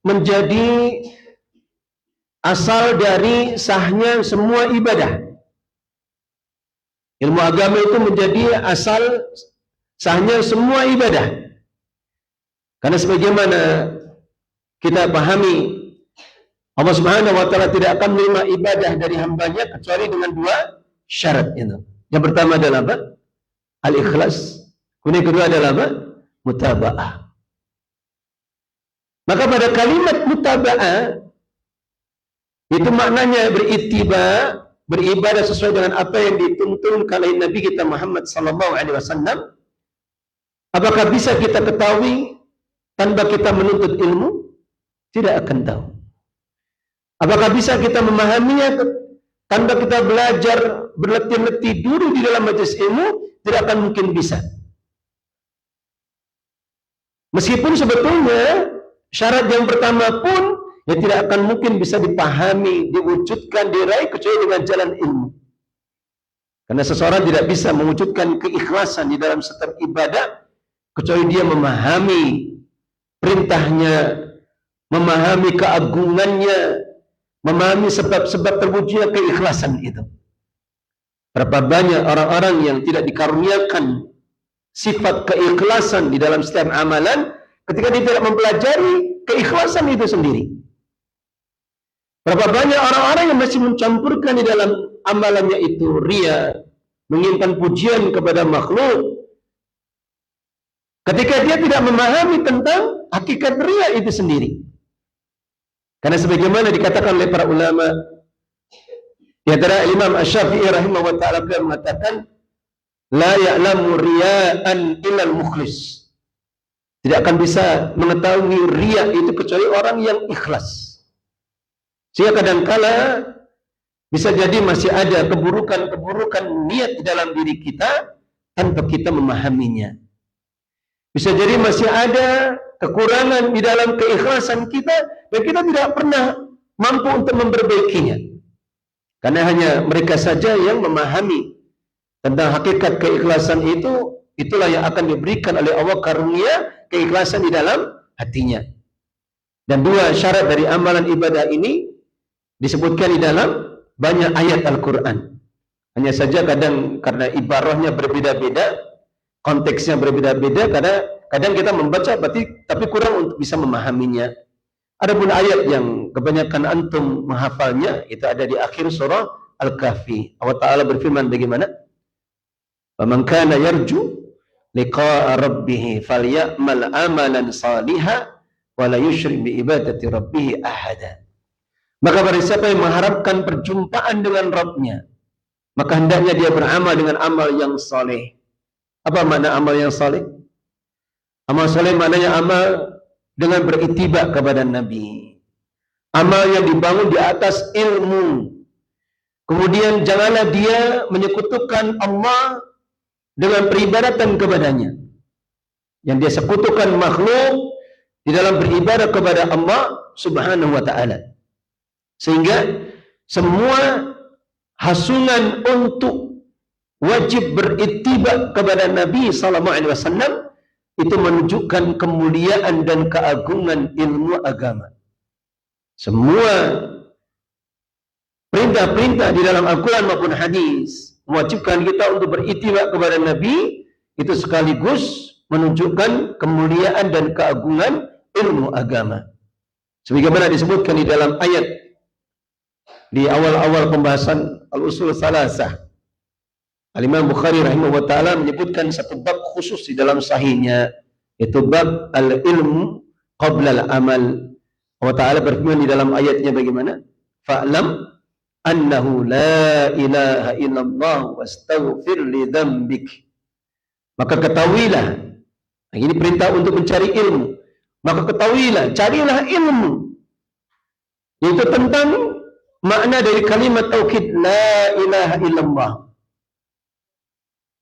menjadi asal dari sahnya semua ibadah. Ilmu agama itu menjadi asal sahnya semua ibadah. Karena sebagaimana kita pahami, Allah Subhanahu wa taala tidak akan menerima ibadah dari hambanya kecuali dengan dua syarat itu. Yang pertama adalah apa? Al-ikhlas. Kemudian kedua adalah apa? Mutaba'ah. Maka pada kalimat mutaba'ah itu maknanya beribadah sesuai dengan apa yang dituntunkan oleh Nabi kita Muhammad sallallahu alaihi wasallam. Apakah bisa kita ketahui tanpa kita menuntut ilmu? Tidak akan tahu. Apakah bisa kita memahaminya tanpa kita belajar berletih-letih dulu di dalam majelis ilmu? Tidak akan mungkin bisa. Meskipun sebetulnya syarat yang pertama pun ya tidak akan mungkin bisa dipahami, diwujudkan, diraih kecuali dengan jalan ilmu. Karena seseorang tidak bisa mewujudkan keikhlasan di dalam setiap ibadah kecuali dia memahami perintahnya, memahami keagungannya, memahami sebab-sebab terwujudnya keikhlasan itu. Berapa banyak orang-orang yang tidak dikaruniakan sifat keikhlasan di dalam setiap amalan ketika dia tidak mempelajari keikhlasan itu sendiri. Berapa banyak orang-orang yang masih mencampurkan di dalam amalannya itu riya, menginginkan pujian kepada makhluk. Ketika dia tidak memahami tentang hakikat riya itu sendiri. Karena sebagaimana dikatakan oleh para ulama, di antara Imam Asy-Syafi'i rahimahullah ta'ala beliau mengatakan, la ya'lamu riya'an illal mukhlis. Tidak akan bisa mengetahui riya itu kecuali orang yang ikhlas. Sehingga kadangkala bisa jadi masih ada keburukan-keburukan niat di dalam diri kita tanpa kita memahaminya. Bisa jadi masih ada kekurangan di dalam keikhlasan kita dan kita tidak pernah mampu untuk memperbaikinya. Karena hanya mereka saja yang memahami tentang hakikat keikhlasan itu, itulah yang akan diberikan oleh Allah karunia keikhlasan di dalam hatinya. Dan dua syarat dari amalan ibadah ini disebutkan di dalam banyak ayat Al-Quran. Hanya saja kadang karena ibarahnya berbeda-beda, konteksnya berbeda-beda, karena kadang kita membaca tapi kurang untuk bisa memahaminya. Adapun ayat yang kebanyakan antum menghafalnya itu ada di akhir surah Al-Kahfi. Allah Ta'ala berfirman bagaimana? "Faman kana yarju liqa'a rabbih falya'mal amalan salihan wa la yusyrik bi ibadati rabbih ahada." Maka barang siapa yang mengharapkan perjumpaan dengan Rabbnya, maka hendaknya dia beramal dengan amal yang saleh. Apa makna amal yang saleh? Amal saleh maknanya amal dengan berittiba kepada Nabi. Amal yang dibangun di atas ilmu. Kemudian janganlah dia menyekutukan Allah dengan peribadatan kepadanya. Yang dia sekutukan makhluk di dalam beribadah kepada Allah Subhanahu wa ta'ala. Sehingga semua hasungan untuk wajib berittiba kepada Nabi sallallahu alaihi wasallam itu menunjukkan kemuliaan dan keagungan ilmu agama. Semua perintah-perintah di dalam Al-Quran maupun hadis mewajibkan kita untuk berittiba kepada Nabi, itu sekaligus menunjukkan kemuliaan dan keagungan ilmu agama. Sebagaimana disebutkan di dalam ayat di awal-awal pembahasan Al-Usul Salasah. Al-Imam Bukhari rahimahullah ta'ala menyebutkan satu bab khusus di dalam sahihnya, yaitu bab al-ilmu qabla al-amal. Allah Ta'ala berfirman di dalam ayatnya bagaimana? Fa'lam annahu la ilaha illallah wastaghfir li dzambik. Maka ketahuilah, ini perintah untuk mencari ilmu. Maka ketahuilah, carilah ilmu, yaitu tentang makna dari kalimat tauhid la ilaha illallah.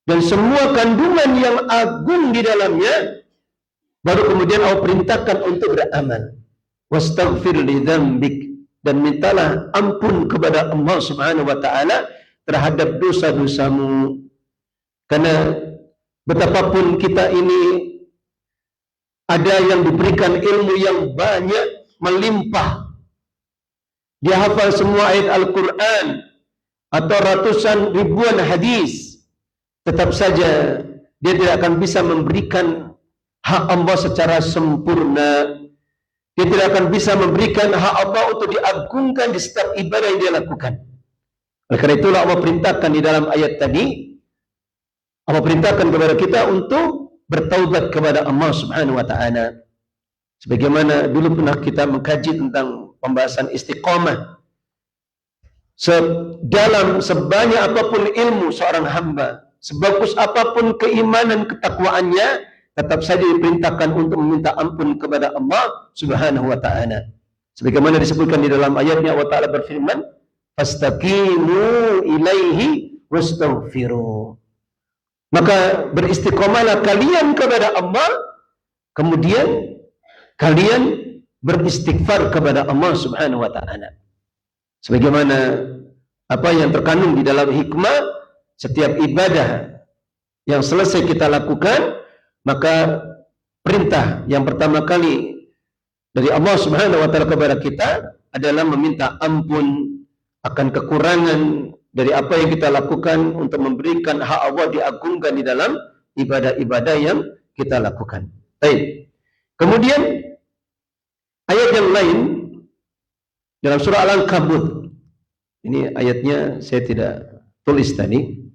Dan semua kandungan yang agung di dalamnya, baru kemudian Allah perintahkan untuk beramal. Wastaghfir li dzambik, dan mintalah ampun kepada Allah Subhanahu wa ta'ala terhadap dosa-dosamu. Karena betapapun kita ini ada yang diberikan ilmu yang banyak, melimpah, dia hafal semua ayat Al-Quran atau ratusan ribuan hadis, tetap saja dia tidak akan bisa memberikan hak Allah secara sempurna. Dia tidak akan bisa memberikan hak Allah untuk diagungkan di setiap ibadah yang dia lakukan. Oleh karena itulah Allah perintahkan di dalam ayat tadi, Allah perintahkan kepada kita untuk bertaubat kepada Allah Subhanahu wa ta'ala. Sebagaimana dulu pernah kita mengkaji tentang pembahasan istiqamah. Dalam sebanyak apapun ilmu seorang hamba, sebagus apapun keimanan ketakwaannya, tetap saja diperintahkan untuk meminta ampun kepada Allah Subhanahu wa ta'ala. Sebagaimana disebutkan di dalam ayatnya, Allah Ta'ala berfirman, "Fastaqimu ilaihi wastaghfiru." Maka beristiqomalah kalian kepada Allah, kemudian kalian beristighfar kepada Allah Subhanahu wa ta'ala. Sebagaimana apa yang terkandung di dalam hikmah, setiap ibadah yang selesai kita lakukan, maka perintah yang pertama kali dari Allah Subhanahu wa ta'ala kepada kita adalah meminta ampun akan kekurangan dari apa yang kita lakukan untuk memberikan hak Allah diagungkan di dalam ibadah-ibadah yang kita lakukan. Baik. Kemudian ayat yang lain dalam surah Al-Ankabut. Ini ayatnya saya tidak tulis tadi.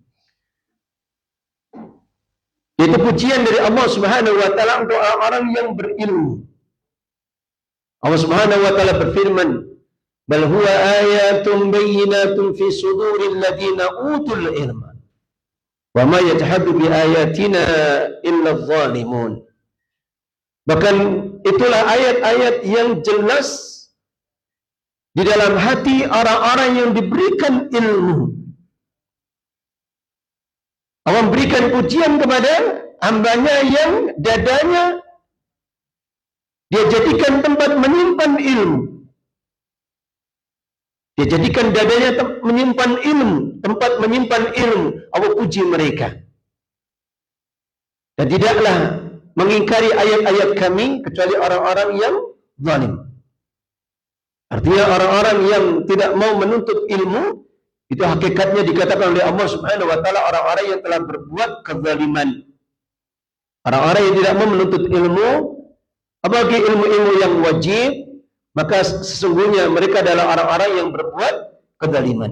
Itu pujian dari Allah Subhanahu wa ta'ala untuk orang-orang yang berilmu. Allah Subhanahu wa ta'ala berfirman, "Bal huwa ayatun bayyinatun fi suduril ladina utul ilma. Wa ma yajhadu bi ayatina illa adh-dhalimun." Bahkan itulah ayat-ayat yang jelas di dalam hati orang-orang yang diberikan ilmu. Allah memberikan pujian kepada hambanya yang dadanya dia jadikan tempat menyimpan ilmu. Dia jadikan dadanya menyimpan ilmu, tempat menyimpan ilmu. Allah puji mereka. Dan tidaklah mengingkari ayat-ayat kami kecuali orang-orang yang zalim. Artinya orang-orang yang tidak mau menuntut ilmu, itu hakikatnya dikatakan oleh Allah Subhanahu wa ta'ala orang-orang yang telah berbuat kezaliman. Orang-orang yang tidak mau menuntut ilmu, apalagi ilmu-ilmu yang wajib, maka sesungguhnya mereka adalah orang-orang yang berbuat kezaliman.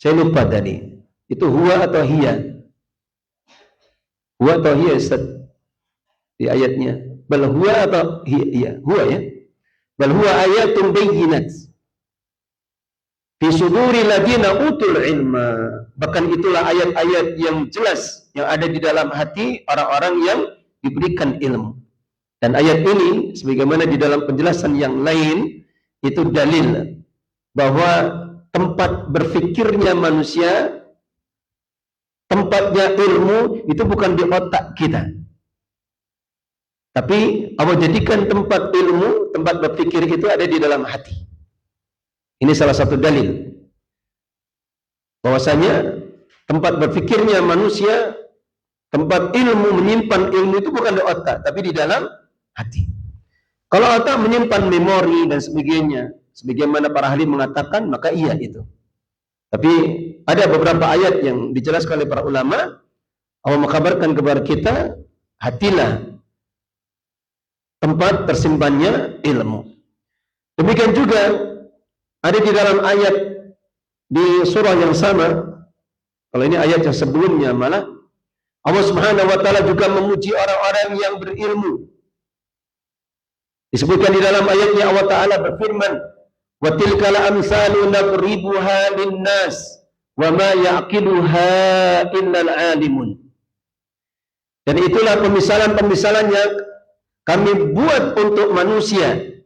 Saya lupa tadi. Itu huwa atau hiya? Huwa atau hiya, Ustaz? Di ayatnya. Bal huwa atau hiya? Huwa ya. Bal huwa ayatun bayyinat fi suduri ladina utul ilma. Bahkan itulah ayat-ayat yang jelas yang ada di dalam hati orang-orang yang diberikan ilmu. Dan ayat ini sebagaimana di dalam penjelasan yang lain itu dalil bahwa tempat berfikirnya manusia, tempatnya ilmu itu bukan di otak kita. Tapi Allah jadikan tempat ilmu, tempat berfikir itu ada di dalam hati. Ini salah satu dalil bahwasanya tempat berfikirnya manusia, tempat ilmu, menyimpan ilmu itu bukan di otak, tapi di dalam hati. Kalau otak menyimpan memori dan sebagainya, sebagaimana para ahli mengatakan, maka iya itu. Tapi ada beberapa ayat yang dijelaskan oleh para ulama, Allah mengkabarkan kepada kita, hatilah tempat tersimpannya ilmu. Demikian juga ada di dalam ayat di surah yang sama. Kalau ini ayat yang sebelumnya malah Allah Subhanahu wa taala juga memuji orang-orang yang berilmu. Disebutkan di dalam ayatnya Allah taala berfirman, "Wa tilkal amsalu nadribuha lin-nas wa ma yaqiluha illal alimun." Dan itulah pemisalan-pemisalan yang kami buat untuk manusia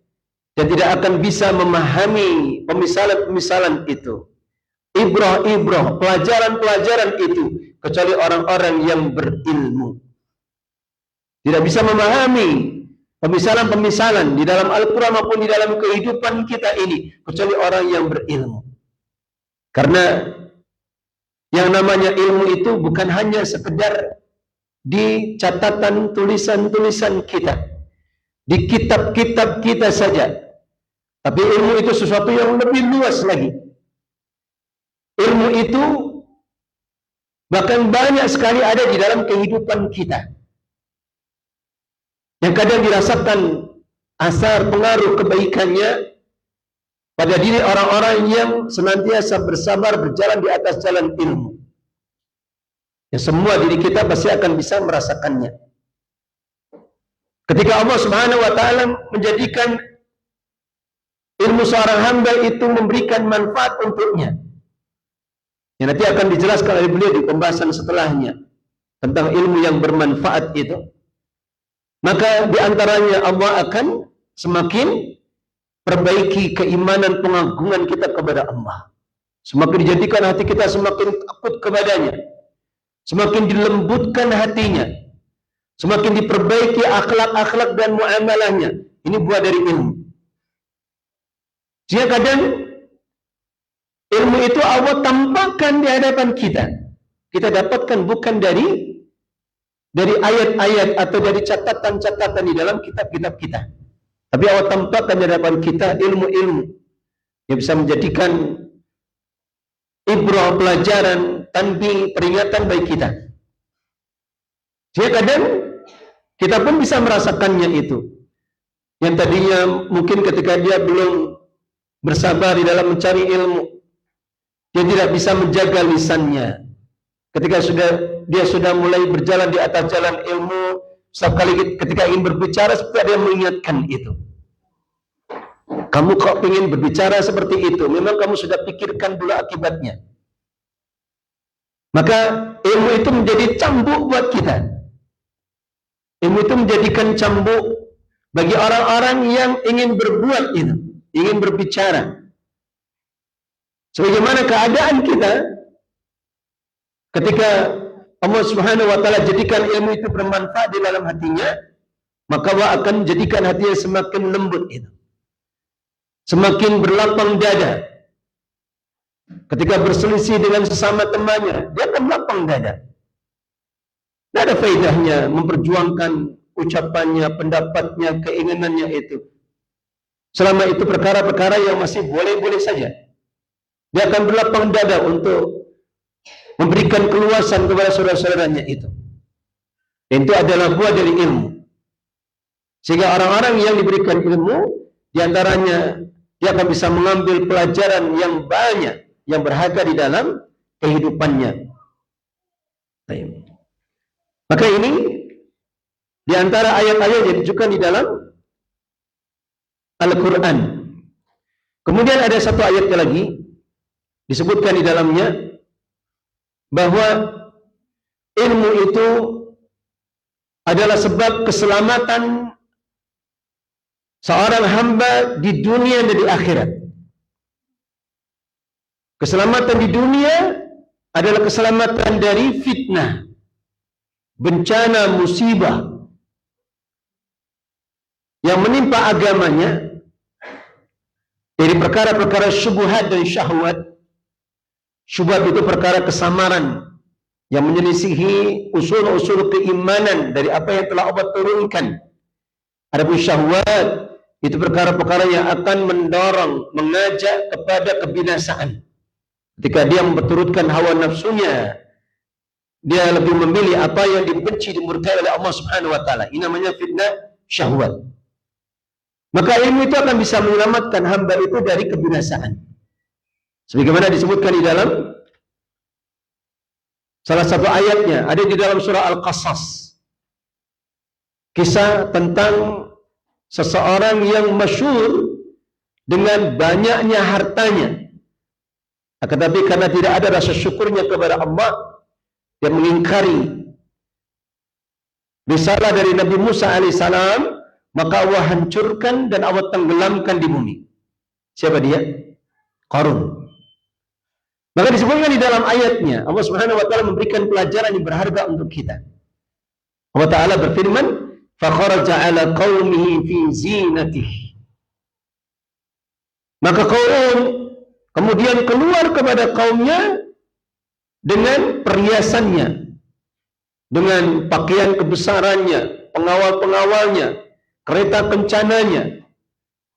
dan tidak akan bisa memahami pemisalan-pemisalan itu. Ibrah-ibrah, pelajaran-pelajaran itu kecuali orang-orang yang berilmu. Tidak bisa memahami pemisalan-pemisalan di dalam Al-Quran maupun di dalam kehidupan kita ini kecuali orang yang berilmu. Karena yang namanya ilmu itu bukan hanya sekedar di catatan tulisan-tulisan kita, di kitab-kitab kita saja. Tapi ilmu itu sesuatu yang lebih luas lagi. Ilmu itu bahkan banyak sekali ada di dalam kehidupan kita, yang kadang dirasakan asar pengaruh kebaikannya pada diri orang-orang yang senantiasa bersabar berjalan di atas jalan ilmu. Yang semua diri kita pasti akan bisa merasakannya. Ketika Allah Subhanahu wa taala menjadikan ilmu seorang hamba itu memberikan manfaat untuknya, yang nanti akan dijelaskan oleh beliau di pembahasan setelahnya tentang ilmu yang bermanfaat itu, maka diantaranya Allah akan semakin perbaiki keimanan pengagungan kita kepada Allah. Semakin dijadikan hati kita semakin takut kepadanya, semakin dilembutkan hatinya, semakin diperbaiki akhlak-akhlak dan muamalahnya. Ini buah dari ilmu. Sehingga kadang ilmu itu Allah tampakkan di hadapan kita. Kita dapatkan bukan dari ayat-ayat atau dari catatan-catatan di dalam kitab-kitab kita. Tapi Allah tampakkan di hadapan kita ilmu-ilmu yang bisa menjadikan ibrah, pelajaran, tanbih, peringatan bagi kita. Sehingga kadang kita pun bisa merasakannya itu. Yang tadinya mungkin ketika dia belum bersabar di dalam mencari ilmu, dia tidak bisa menjaga lisannya. Ketika dia sudah mulai berjalan di atas jalan ilmu, setiap kali ketika ingin berbicara, seperti ada yang mengingatkan itu. Kamu kok ingin berbicara seperti itu? Memang kamu sudah pikirkan dulu akibatnya. Maka ilmu itu menjadi cambuk buat kita. Ilmu itu menjadikan cambuk bagi orang-orang yang ingin berbuat itu, ingin berbicara. Sebagaimana keadaan kita ketika Allah Subhanahu wa taala jadikan ilmu itu bermanfaat di dalam hatinya, maka Allah akan jadikan hatinya semakin lembut itu, semakin berlapang dada. Ketika berselisih dengan sesama temannya, dia akan lapang dada. Tidak ada faedahnya memperjuangkan ucapannya, pendapatnya, keinginannya itu. Selama itu perkara-perkara yang masih boleh-boleh saja, dia akan berlapang dada untuk memberikan keluasan kepada saudara-saudaranya itu. Dan itu adalah buah dari ilmu. Sehingga orang-orang yang diberikan ilmu, diantaranya dia akan bisa mengambil pelajaran yang banyak, yang berharga di dalam kehidupannya. Maka ini diantara ayat-ayat yang ditujukan di dalam Al-Quran. Kemudian ada satu ayat lagi disebutkan di dalamnya bahwa ilmu itu adalah sebab keselamatan seorang hamba di dunia dan di akhirat. Keselamatan di dunia adalah keselamatan dari fitnah, bencana, musibah yang menimpa agamanya dari perkara-perkara syubhat dan syahwat. Syubhat itu perkara kesamaran yang menyelisihi usul-usul keimanan dari apa yang telah Allah turunkan. Adapun syahwat itu perkara-perkara yang akan mendorong, mengajak kepada kebinasaan. Ketika dia memperturutkan hawa nafsunya, dia lebih memilih apa yang dibenci, dimurkai oleh Allah Subhanahu wa taala. Ini namanya fitnah syahwat. Maka ilmu itu akan bisa menyelamatkan hamba itu dari kebinasaan. Sebagaimana disebutkan di dalam salah satu ayatnya, ada di dalam surah Al-Qasas. Kisah tentang seseorang yang masyhur dengan banyaknya hartanya. Akan tetapi karena tidak ada rasa syukurnya kepada Allah, dia mengingkari risalah dari Nabi Musa alaihissalam, maka Allah hancurkan dan Allah tenggelamkan di bumi. Siapa dia? Qarun. Maka disebutkan di dalam ayatnya, Allah Subhanahu wa taala memberikan pelajaran yang berharga untuk kita. Allah taala berfirman, "Fakharaja 'ala qaumihi fi zinatihi." Maka Qarun kemudian keluar kepada kaumnya dengan perhiasannya, dengan pakaian kebesarannya, pengawal-pengawalnya, kereta kencananya,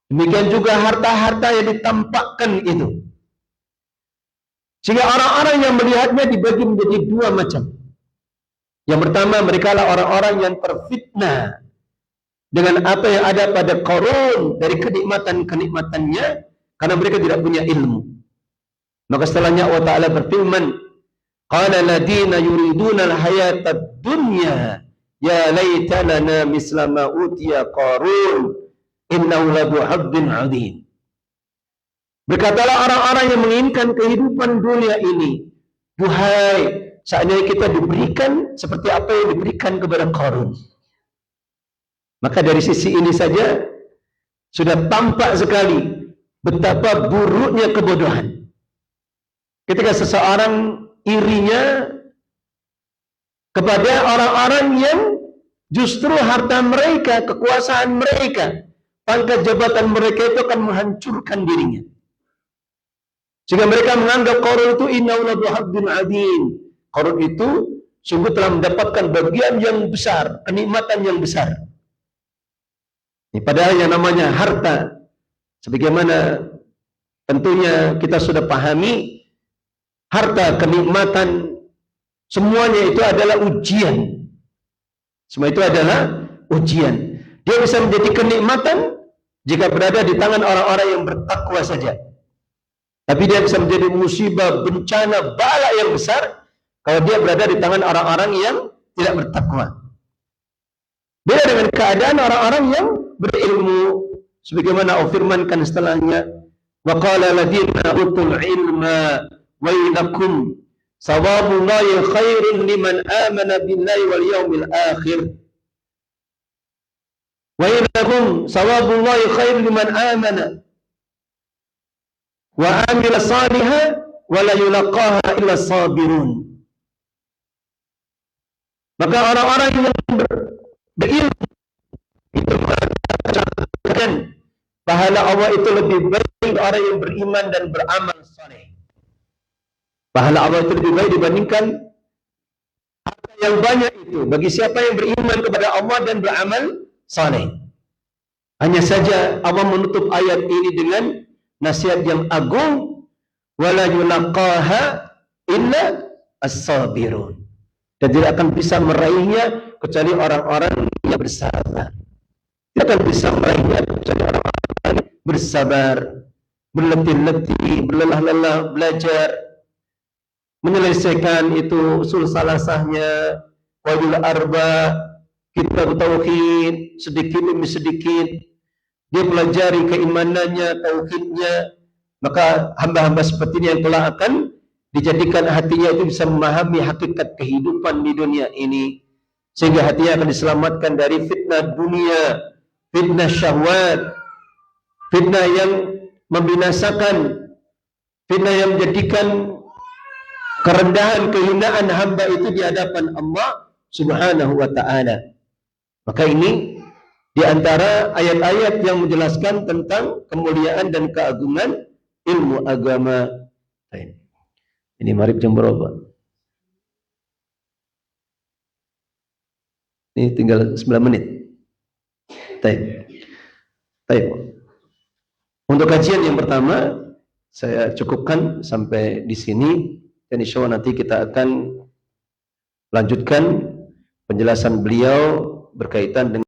demikian juga harta-harta yang ditampakkan itu. Sehingga orang-orang yang melihatnya dibagi menjadi dua macam. Yang pertama, mereka adalah orang-orang yang terfitnah dengan apa yang ada pada Qarun dari kenikmatan-kenikmatannya, karena mereka tidak punya ilmu. Maka setelahnya Allah Ta'ala berfirman, qala ladina yuriduna al-hayata ad-dunya ya laita lana misla ma utiya Qarun innahu ladhu haddin 'adzim. Berkatalah orang-orang yang menginginkan kehidupan dunia ini, duhai, seandainya kita diberikan seperti apa yang diberikan kepada Qarun. Maka dari sisi ini saja sudah tampak sekali betapa buruknya kebodohan. Ketika seseorang irinya kepada orang-orang yang justru harta mereka, kekuasaan mereka, pangkat jabatan mereka itu akan menghancurkan dirinya. Sehingga mereka menganggap Qarun itu innahu ladhu haddin 'adzim. Qarun itu sungguh telah mendapatkan bagian yang besar, kenikmatan yang besar. Ini padahal yang namanya harta, sebagaimana tentunya kita sudah pahami, harta, kenikmatan, semuanya itu adalah ujian. Semua itu adalah ujian. Dia bisa menjadi kenikmatan jika berada di tangan orang-orang yang bertakwa saja. Tapi dia bisa menjadi musibah, bencana, bala yang besar kalau dia berada di tangan orang-orang yang tidak bertakwa. Beda dengan keadaan orang-orang yang berilmu, sebagaimana Allah firmankan setelahnya, wa qala ladina utul ilma wailakum sawabullahi khairun liman amana billahi wal yawmil akhir. Wailakum sawabullahi khairun liman amana wa amila salihah wa la yulaqaha illa sabirun. Maka orang-orang yang berilmu itu mengatakan pahala Allah itu lebih baik orang yang beriman dan beramal saleh. Pahala Allah itu lebih baik dibandingkan harta yang banyak itu bagi siapa yang beriman kepada Allah dan beramal saleh. Hanya saja Allah menutup ayat ini dengan nasihat yang agung, wala yulaqaha illa as-sabirun. dan tidak akan bisa meraihnya kecuali orang-orang yang bersabar. Tidak akan bisa meraihnya kecuali orang-orang yang bersabar, berletih-letih, berlelah-lelah belajar, menyelesaikan itu usul salasahnya, wajul arba, kitab tauhid, sedikit demi sedikit dia pelajari keimanannya, tauhidnya. Maka hamba-hamba seperti ini yang telah akan dijadikan hatinya itu bisa memahami hakikat kehidupan di dunia ini, sehingga hatinya akan diselamatkan dari fitnah dunia, fitnah syahwat, fitnah yang membinasakan, fitnah yang menjadikan kerendahan, kehinaan hamba itu di hadapan Allah Subhanahu wa ta'ala. Maka ini di antara ayat-ayat yang menjelaskan tentang kemuliaan dan keagungan ilmu agama. Ini maghrib jam berapa? Ini tinggal 9 menit. Baik. Untuk kajian yang pertama saya cukupkan sampai di sini, dan insya Allah nanti kita akan lanjutkan penjelasan beliau berkaitan dengan